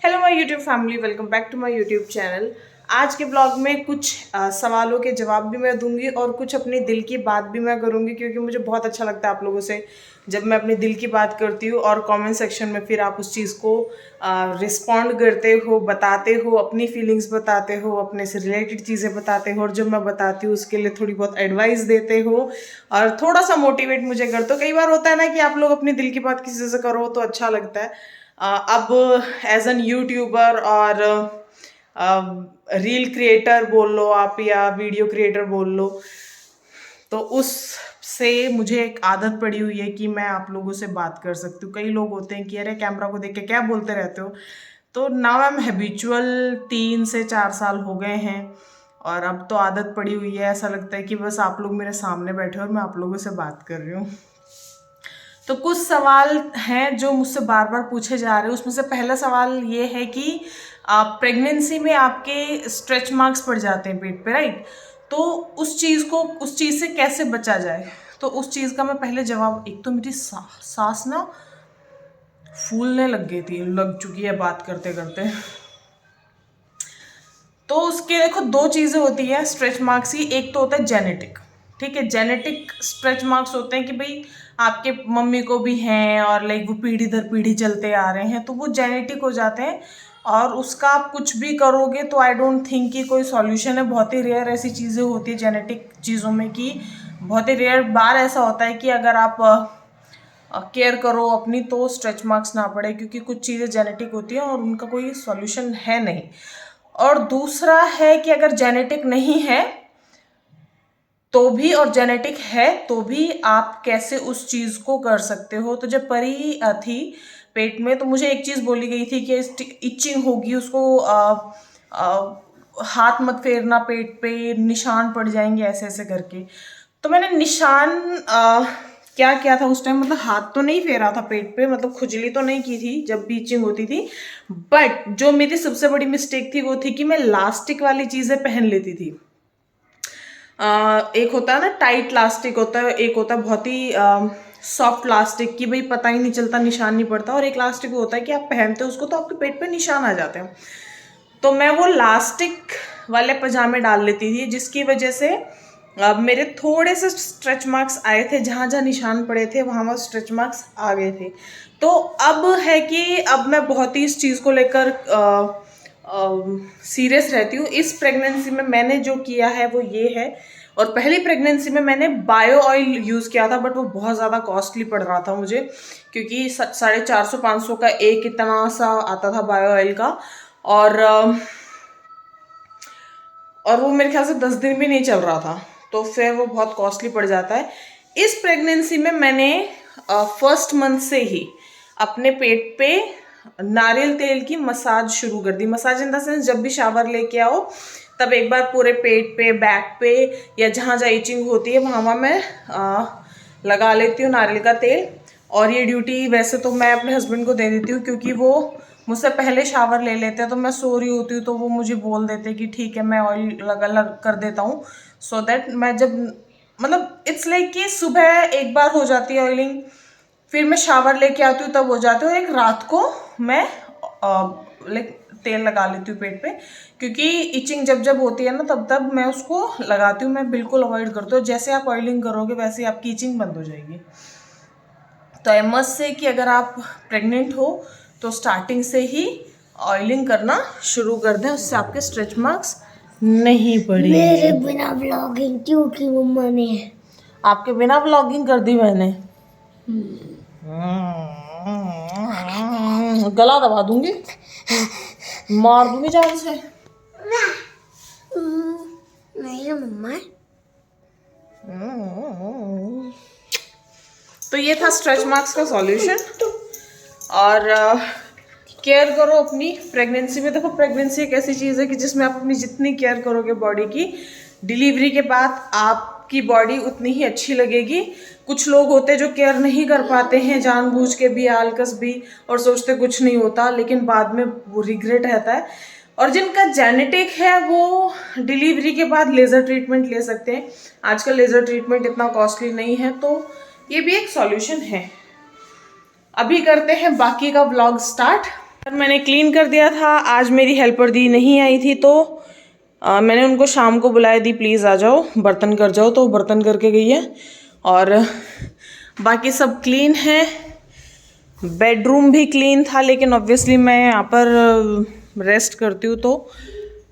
Hello my YouTube family, welcome back to my YouTube channel. आज के blog में कुछ सवालों के जवाब भी मैं दूंगी और कुछ अपने दिल की बात भी मैं करूंगी, क्योंकि मुझे बहुत अच्छा लगता है आप लोगों से जब मैं अपने दिल की बात करती हूँ और कमेंट सेक्शन में फिर आप उस चीज़ को रिस्पॉन्ड करते हो, बताते हो, अपनी फीलिंग्स बताते हो, अपने से रिलेटेड चीज़ें बताते हो और जब मैं बताती हूँ उसके लिए थोड़ी बहुत एडवाइस देते हो और थोड़ा सा मोटिवेट मुझे करते हो। कई बार होता है ना कि आप लोग अपनी दिल की बात किसी से करो तो अच्छा लगता है। अब एज एन यूट्यूबर और रील क्रिएटर बोल लो आप या वीडियो क्रिएटर बोल लो, तो उस से मुझे एक आदत पड़ी हुई है कि मैं आप लोगों से बात कर सकती हूँ। कई लोग होते हैं कि अरे कैमरा को देख के क्या बोलते रहते हो, तो नाउ आई एम हैबिचुअल। 3 से 4 साल हो गए हैं और अब तो आदत पड़ी हुई है। ऐसा लगता है कि बस आप लोग मेरे सामने बैठे हो और मैं आप लोगों से बात कर रही हूँ। तो कुछ सवाल हैं जो मुझसे बार बार पूछे जा रहे हैं। उसमें से पहला सवाल ये है कि प्रेगनेंसी में आपके स्ट्रेच मार्क्स पड़ जाते हैं पेट पे, राइट? तो उस चीज़ से कैसे बचा जाए, तो उस चीज़ का मैं पहले जवाब, एक तो मेरी सांस ना फूलने लग चुकी है बात करते करते। तो उसके देखो दो चीज़ें होती है स्ट्रेच मार्क्स की। एक तो होता है जेनेटिक, ठीक है। जेनेटिक स्ट्रेच मार्क्स होते हैं कि भाई आपके मम्मी को भी हैं और लाइक वो पीढ़ी दर पीढ़ी चलते आ रहे हैं, तो वो जेनेटिक हो जाते हैं और उसका आप कुछ भी करोगे तो आई डोंट थिंक कि कोई सॉल्यूशन है। बहुत ही रेयर ऐसी चीज़ें होती है जेनेटिक चीज़ों में कि बहुत ही रेयर बार ऐसा होता है कि अगर आप केयर करो अपनी तो स्ट्रेच मार्क्स ना पड़े, क्योंकि कुछ चीज़ें जेनेटिक होती हैं और उनका कोई सॉल्यूशन है नहीं। और दूसरा है कि अगर जेनेटिक नहीं है तो भी और जेनेटिक है तो भी आप कैसे उस चीज़ को कर सकते हो। तो जब परी थी पेट में तो मुझे एक चीज़ बोली गई थी कि इचिंग होगी, उसको हाथ मत फेरना पेट पे, निशान पड़ जाएंगे ऐसे ऐसे करके। तो मैंने निशान क्या किया था उस टाइम, मतलब हाथ तो नहीं फेरा था पेट पे, मतलब खुजली तो नहीं की थी जब भी इचिंग होती थी। बट जो मेरी सबसे बड़ी मिस्टेक थी वो थी कि मैं लास्टिक वाली चीज़ें पहन लेती थी। एक होता है ना टाइट लास्टिक होता है, एक होता है बहुत ही सॉफ्ट लास्टिक की भाई पता ही नहीं चलता, निशान नहीं पड़ता, और एक लास्टिक होता है कि आप पहनते हो उसको तो आपके पेट पे निशान आ जाते हैं। तो मैं वो लास्टिक वाले पजामे डाल लेती थी, जिसकी वजह से अब मेरे थोड़े से स्ट्रेच मार्क्स आए थे, जहाँ जहाँ निशान पड़े थे वहाँ स्ट्रेच मार्क्स आ गए थे। तो अब है कि अब मैं बहुत ही इस चीज़ को लेकर सीरियस रहती हूँ। इस प्रेगनेंसी में मैंने जो किया है वो ये है, और पहली प्रेगनेंसी में मैंने बायो ऑयल यूज़ किया था, बट वो बहुत ज़्यादा कॉस्टली पड़ रहा था मुझे, क्योंकि 450-500 का एक इतना सा आता था बायो ऑयल का, और वो मेरे ख्याल से 10 दिन भी नहीं चल रहा था, तो फिर वो बहुत कॉस्टली पड़ जाता है। इस प्रेगनेंसी में मैंने फर्स्ट मंथ से ही अपने पेट पे नारियल तेल की मसाज शुरू कर दी। मसाज इन द सेंस, जब भी शावर लेके आओ तब एक बार पूरे पेट पे, बैक पे या जहाँ जहाँ इचिंग होती है वहाँ मैं लगा लेती हूँ नारियल का तेल। और ये ड्यूटी वैसे तो मैं अपने हस्बैंड को दे देती हूँ, क्योंकि वो मुझसे पहले शावर ले लेते हैं, तो मैं सो रही होती हूँ तो वो मुझे बोल देते कि ठीक है मैं ऑयल लगा कर देता हूँ, सो दैट मैं जब, मतलब इट्स लाइक कि सुबह एक बार हो जाती है ऑयलिंग, फिर मैं शावर लेके आती हूँ तब हो जाती है, और एक रात को मैं लाइक तेल लगा लेती हूँ पेट पे, क्योंकि इचिंग जब जब होती है ना तब तब मैं उसको लगाती हूँ। मैं बिल्कुल अवॉइड करती हूँ, जैसे आप ऑयलिंग करोगे वैसे आपकी इचिंग बंद हो जाएगी। तो आई मस्ट से कि अगर आप प्रेग्नेंट हो तो स्टार्टिंग से ही ऑयलिंग करना शुरू कर दें, उससे आपके स्ट्रेच मार्क्स नहीं पड़ेंगे। मेरे बिना व्लॉगिंग क्यों की मम्मा ने? आपके बिना व्लॉगिंग कर दी मैंने? गला दबा दूंगी, मार दूंगी जान से। नहीं मम्मा। तो ये था स्ट्रेच मार्क्स का सॉल्यूशन। और केयर करो अपनी प्रेगनेंसी में। देखो प्रेगनेंसी एक ऐसी चीज़ है कि जिसमें आप अपनी जितनी केयर करोगे बॉडी की, डिलीवरी के बाद आपकी बॉडी उतनी ही अच्छी लगेगी। कुछ लोग होते हैं जो केयर नहीं कर पाते हैं, जानबूझ के भी, आलकस भी, और सोचते कुछ नहीं होता, लेकिन बाद में वो रिग्रेट रहता है। और जिनका जेनेटिक है वो डिलीवरी के बाद लेज़र ट्रीटमेंट ले सकते हैं। आजकल लेज़र ट्रीटमेंट इतना कॉस्टली नहीं है, तो ये भी एक सॉल्यूशन है। अभी करते हैं बाकी का व्लॉग स्टार्ट। मैंने क्लीन कर दिया था। आज मेरी हेल्पर दी नहीं आई थी तो मैंने उनको शाम को बुलाया, दी प्लीज़ आ जाओ बर्तन कर जाओ, तो बर्तन करके गई है। और बाकी सब क्लीन है। बेडरूम भी क्लीन था, लेकिन ऑब्वियसली मैं यहाँ पर रेस्ट करती हूँ तो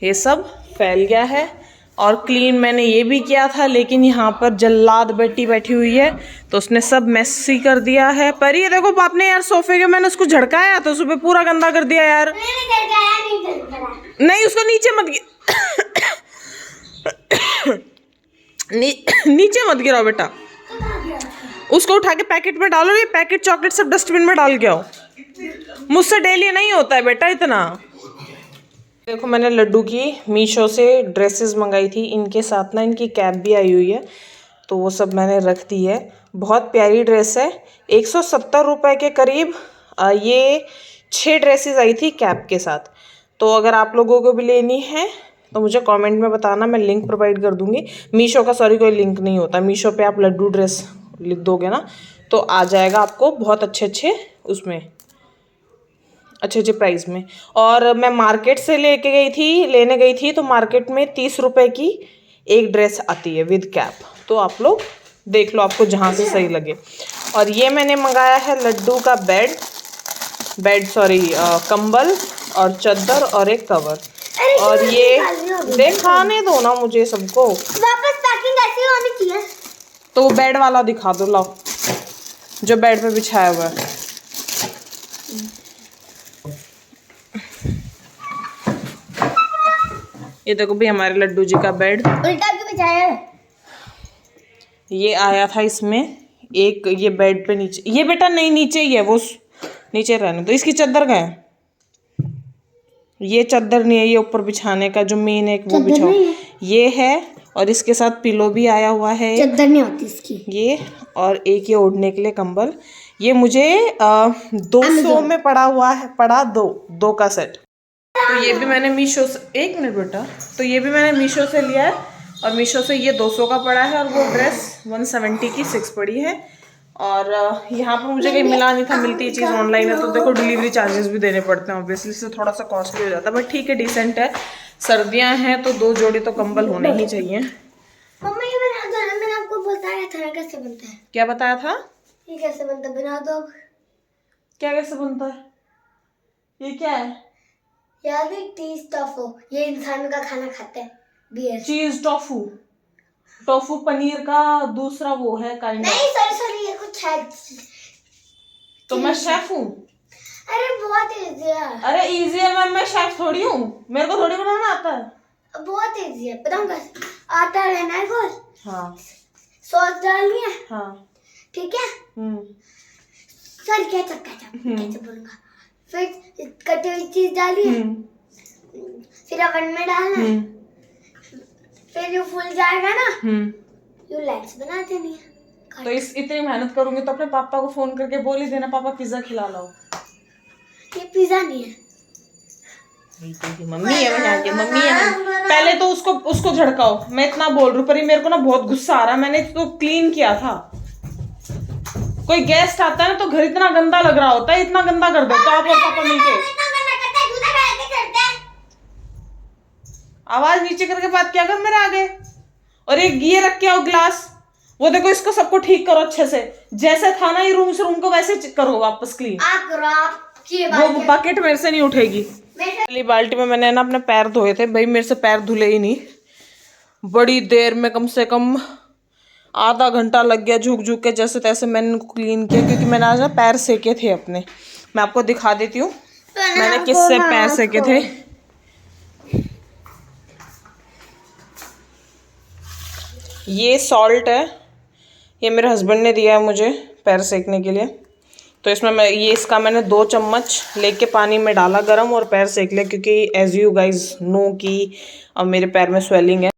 ये सब फैल गया है। और क्लीन मैंने ये भी किया था, लेकिन यहाँ पर जल्लाद बेटी बैठी हुई है तो उसने सब मेसी कर दिया है। पर ये देखो आपने यार सोफे के, मैंने उसको झड़काया तो सुबह पूरा गंदा कर दिया यार। नहीं उसको नीचे मत नीचे मत गिराओ बेटा, उसको उठा के पैकेट में डालो। ये पैकेट चॉकलेट सब डस्टबिन में डाल के आओ। मुझसे डेली नहीं होता है बेटा इतना। देखो मैंने लड्डू की मीशो से ड्रेसेस मंगाई थी, इनके साथ ना इनकी कैप भी आई हुई है, तो वो सब मैंने रख दी है। बहुत प्यारी ड्रेस है, 170 रुपये के करीब ये 6 ड्रेसेस आई थी कैप के साथ। तो अगर आप लोगों को भी लेनी है तो मुझे कमेंट में बताना, मैं लिंक प्रोवाइड कर दूंगी। मीशो का सॉरी कोई लिंक नहीं होता, मीशो पे आप लड्डू ड्रेस लिख दोगे ना तो आ जाएगा आपको बहुत अच्छे उसमें अच्छे प्राइस में। और मैं मार्केट से लेने गई थी तो मार्केट में 30 रुपये की एक ड्रेस आती है विद कैप, तो आप लोग देख लो आपको जहाँ से सही लगे। और ये मैंने मंगाया है लड्डू का कंबल और चादर और एक कवर। और ये दिखाने दो ना मुझे सबको, वापस पैकिंग ऐसी होनी चाहिए। तो बेड वाला दिखा दो, लाओ जो बेड पे बिछाया हुआ है। ये देखो भी हमारे लड्डू जी का बेड उल्टा क्यों बिछाया है? ये आया था इसमें एक, ये बेड पे नीचे, ये बेटा नहीं नीचे ही है, वो नीचे रहने तो। इसकी चादर का है, ये चादर नहीं है, ये ऊपर बिछाने का जो मेन है वो बिछाओ ये है। और इसके साथ पिलो भी आया हुआ है, चादर नहीं होती इसकी ये। और एक ये ओढ़ने के लिए कंबल, ये मुझे 200 में पड़ा दो का सेट। तो ये भी मैंने मीशो से, एक मिनट बेटा, तो ये भी मैंने मीशो से लिया है। और मीशो से ये 200 का पड़ा है और वो ड्रेस 170 की 6 पड़ी है। और यहाँ पर मुझे कहीं मिला नहीं था, मिलती चीज़ ऑनलाइन है तो देखो डिलीवरी चार्जेस भी देने पड़ते हैं ऑब्वियसली, इससे थोड़ा सा कॉस्टली हो जाता है, बट ठीक है डिसेंट है। सर्दियाँ हैं तो 2 जोड़ी तो कंबल होने ही चाहिए। मम्मा ये बना दो ना, मैंने आपको बताया था कैसे बनता है। क्या बताया था? ये कैसे बनता है, बना दो। क्या कैसे बनता है? ये क्या है? याद है चीज टोफू, ये इंसान का खाना खाते हैं बियर। चीज टोफू पनीर का दूसरा वो है काइंड। नहीं सॉरी ये कुछ है। तो मैं शेफ हूँ? अरे बहुत इजी है। अरे इजी है, मैं शेफ थोड़ी हूँ, मेरे को थोड़ी बनाना आता है। बहुत इजी है, बताऊँ कैसे? आटा लेना है गोल, हाँ, सॉस डालनी है, हाँ, ठीक है। सॉरी केचप बोलूंगा। फिर कटी हुई चीज डाली है, फिर ओवन में डालना है, फिर ये फूल जाएगा ना, यू लाइट्स बना देनी है। तो इतनी मेहनत करूंगी तो अपने पापा को फोन करके बोल ही देना, पापा पिज्जा खिला लाओ। ये पिज्जा नहीं है, मम्मी है बना के, मम्मी है। पहले तो उसको झड़काओ, मैं इतना बोल रही हूँ पर मेरे को ना बहुत गुस्सा आ रहा है। मैंने इसको क्लीन किया था, कोई गेस्ट आता है ना तो घर इतना गंदा लग रहा होता है, इतना गंदा कर दो तो आप और पापा मिलके। आवाज नीचे करके बात क्या कर मेरे आगे। और एक ये रख के आओ ग्लास, वो देखो इसको सबको ठीक करो अच्छे से, जैसे था ना ये रूम से रूम को वैसे करो वापस क्लीन। वो बकेट मेरे से नहीं उठेगी। पहली बाल्टी में मैंने ना अपने पैर धोए थे, भाई मेरे से पैर धुले ही नहीं, बड़ी देर में कम से कम आधा घंटा लग गया, झुक झुक के जैसे तैसे मैंने इनको क्लीन किया, क्योंकि मैंने आज ना पैर सेके थे अपने। मैं आपको दिखा देती हूँ मैंने किससे पैर सेके थे। ये सॉल्ट है, ये मेरे हस्बैंड ने दिया है मुझे पैर सेकने के लिए। तो इसमें इसका मैंने 2 चम्मच लेके पानी में डाला गरम और पैर सेक लिया, क्योंकि एज यू गाइज नो कि अब मेरे पैर में स्वेलिंग है।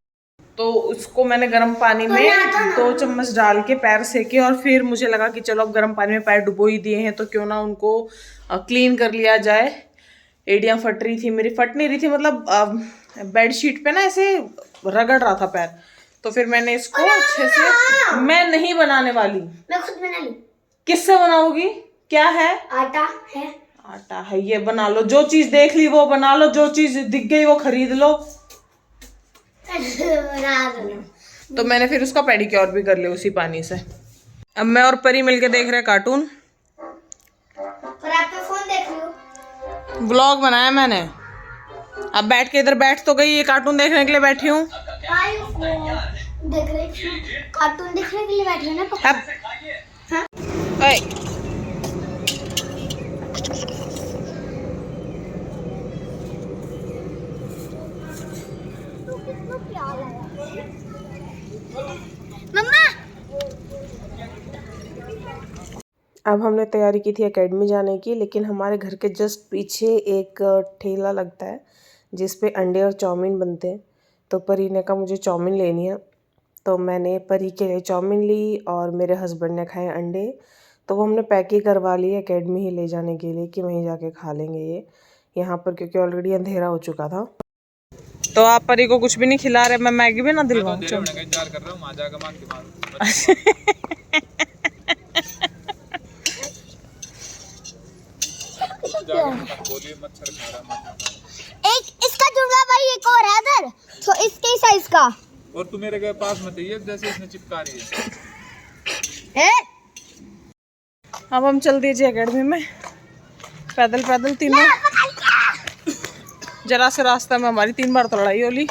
तो उसको मैंने गर्म पानी में 2 चम्मच डाल के पैर सेके। और फिर मुझे लगा कि चलो अब गर्म पानी में पैर डुबो ही दिए हैं तो क्यों ना उनको क्लीन कर लिया जाए। एड़ियाँ फट रही थी मेरी, फट नहीं रही थी मतलब बेडशीट पे ना ऐसे रगड़ रहा था पैर, तो फिर मैंने इसको अच्छे से, मैं नहीं बनाने वाली, मैं खुद बना लूं। किससे बनाओगी? क्या है? आटा है। आटा है, ये बना लो, जो चीज देख ली वो बना लो, जो चीज दिख गई वो खरीद लो। तो मैंने फिर उसका पेडिक्योर भी कर लिया उसी पानी से। अब मैं और परी मिलके देख रहे हैं कार्टून। और आप पे फोन देख लो। ब्लॉग बनाया मैंने। अब बैठ के इधर बैठ तो गई, ये कार्टून देखने के लिए बैठी हूँ। देख रहे कार्टून देखने के लिए बैठे हो ना पापा? हाँ? ओए। मम्मा अब हमने तैयारी की थी एकेडमी जाने की, लेकिन हमारे घर के जस्ट पीछे एक ठेला लगता है जिस पे अंडे और चाउमीन बनते हैं। तो परी ने कहा मुझे चाउमीन लेनी है, तो मैंने परी के लिए चाउमीन ली और मेरे हस्बैंड ने खाए अंडे। तो वो हमने पैक ही करवा लिए एकेडमी ही ले जाने के लिए कि वहीं जाके खा लेंगे ये यहाँ पर, क्योंकि ऑलरेडी अंधेरा हो चुका था। तो आप परी को कुछ भी नहीं खिला रहे, मैं मैगी भी ना दिलवाऊं। एक इसका जुड़वा भाई, एक और है इधर, तो इसके साइज का। और तू मेरे के पास मत ये जैसे इसने चिपका रही है। अब हम चल दीजिए एकेडमी में पैदल पैदल तीनों। जरा से रास्ता में हमारी 3 बार तो लड़ाई होली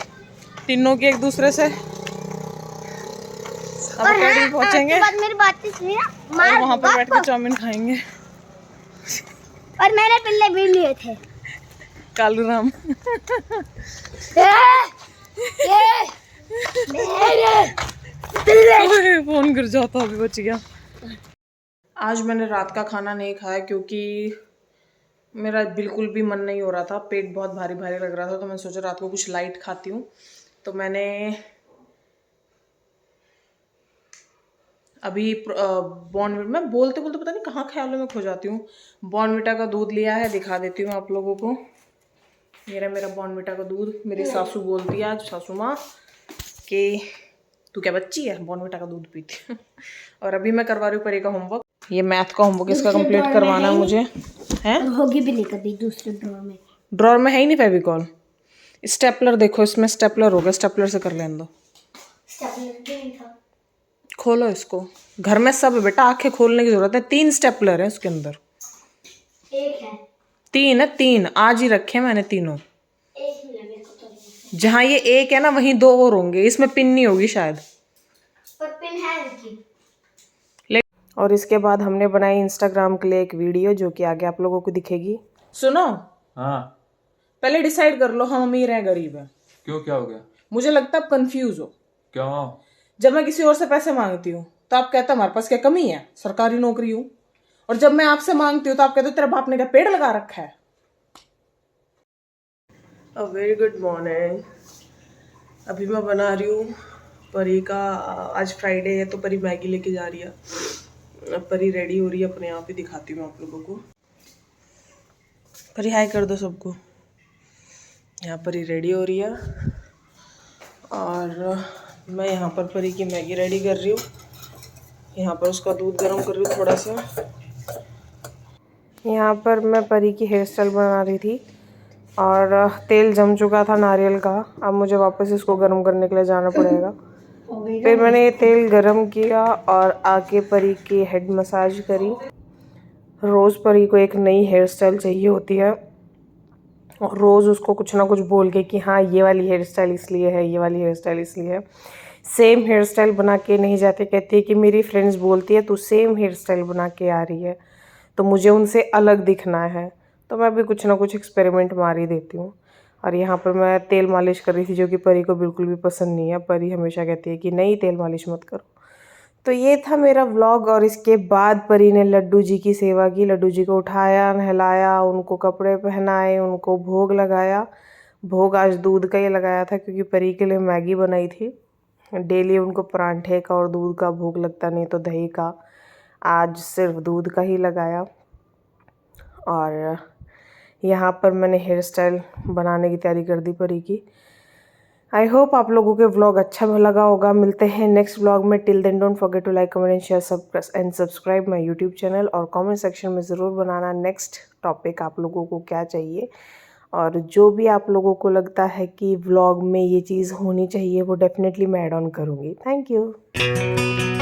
तीनों की एक दूसरे से। अब एकेडमी पहुंचेंगे मेरी बात सुनिए, और वहाँ पर बैठ के चाउमीन खाएंगे। और मैंने पिल्ले भी लिए थे। कालू राम। फोन गिर जाता, अभी बच गया। आज मैंने रात का खाना नहीं खाया क्योंकि मेरा बिल्कुल भी मन नहीं हो रहा था, पेट बहुत भारी भारी लग रहा था। तो मैं सोचा रात को कुछ लाइट खाती हूँ। तो मैंने अभी बॉर्नविटा, मैं बोलते बोलते पता नहीं कहाँ ख्यालों में खो जाती हूँ। बॉर्नविटा का दूध लिया है, दिखा देती हूँ आप लोगों को। मेरा बॉर्नविटा का दूध। मेरी सासू बोलती है आज, सासू माँ, कि तू क्या बच्ची है, बॉर्नविटा का दूध पीती। और अभी मैं करवा रही हूँ परी का होमवर्क। ये मैथ का होमवर्क इसका कंप्लीट करवाना है मुझे। है होगी भी नहीं कभी दूसरे ड्रॉर में। ड्रॉर में है ही नहीं फेविकॉल। स्टेपलर देखो, इसमें स्टेपलर होगा, स्टेपलर से कर लेने दो। खोलो इसको, घर में सब है बेटा, आंखें खोलने की जरूरत है। 3 स्टेपलर है उसके अंदर। एक है, 3 है, 3 आज ही रखे मैंने तीनों। एक मिला मेरे को तो। जहाँ ये एक है ना वहीं 2 और होंगे, इसमें पिन नहीं होगी शायद। पर पिन है इनकी। और इसके बाद हमने बनाई इंस्टाग्राम के लिए एक वीडियो जो कि आगे आप लोगों को दिखेगी। सुनो, हाँ पहले डिसाइड कर लो हम अमीर हैं गरीब हैं। क्यों, क्या हो गया? मुझे लगता है आप कंफ्यूज हो। क्यों? जब मैं किसी और से पैसे मांगती हूँ तो आप कहते हो हमारे पास क्या कमी है, सरकारी नौकरी हूँ। और जब मैं आपसे मांगती हूँ तो आप कहते हो तेरा बाप ने क्या पेड़ लगा रखा है। A very good morning. अभी मैं बना रही हूँ परी का, आज फ्राइडे है तो परी मैगी लेके जा रही है। अब परी रेडी हो रही है अपने आप ही, दिखाती हूँ आप लोगों को। परी हाय कर दो सबको। यहाँ परी रेडी हो रही है और मैं यहाँ पर परी की मैगी रेडी कर रही हूँ। यहाँ पर उसका दूध गर्म कर रही हूँ थोड़ा सा। यहाँ पर मैं परी की हेयर स्टाइल बना रही थी और तेल जम चुका था नारियल का। अब मुझे वापस इसको गर्म करने के लिए जाना पड़ेगा। फिर मैंने ये तेल गरम किया और आके परी की हेड मसाज करी। रोज़ परी को एक नई हेयर स्टाइल चाहिए होती है और रोज़ उसको कुछ ना कुछ बोल के कि हाँ ये वाली हेयर स्टाइल इसलिए है, ये वाली हेयर स्टाइल इसलिए है। सेम हेयर स्टाइल बना के नहीं जाते, कहती है कि मेरी फ्रेंड्स बोलती है तू सेम हेयर स्टाइल बना के आ रही है तो मुझे उनसे अलग दिखना है। तो मैं भी कुछ ना कुछ एक्सपेरिमेंट मार ही देती हूँ। और यहाँ पर मैं तेल मालिश कर रही थी जो कि परी को बिल्कुल भी पसंद नहीं है। परी हमेशा कहती है कि नहीं तेल मालिश मत करो। तो ये था मेरा व्लॉग। और इसके बाद परी ने लड्डू जी की सेवा की। लड्डू जी को उठाया, नहलाया, उनको कपड़े पहनाए, उनको भोग लगाया। भोग आज दूध का ही लगाया था क्योंकि परी के लिए मैगी बनाई थी। डेली उनको परांठे का और दूध का भोग लगता, नहीं तो दही का। आज सिर्फ दूध का ही लगाया। और यहाँ पर मैंने हेयर स्टाइल बनाने की तैयारी कर दी परी की। आई होप आप लोगों के व्लॉग अच्छा लगा होगा। मिलते हैं नेक्स्ट व्लॉग में। Till then don't forget to like, comment and share and subscribe my YouTube channel. और कमेंट सेक्शन में ज़रूर बनाना नेक्स्ट टॉपिक आप लोगों को क्या चाहिए, और जो भी आप लोगों को लगता है कि व्लॉग में ये चीज़ होनी चाहिए वो डेफिनेटली मैं ऐड ऑन करूँगी। Thank you.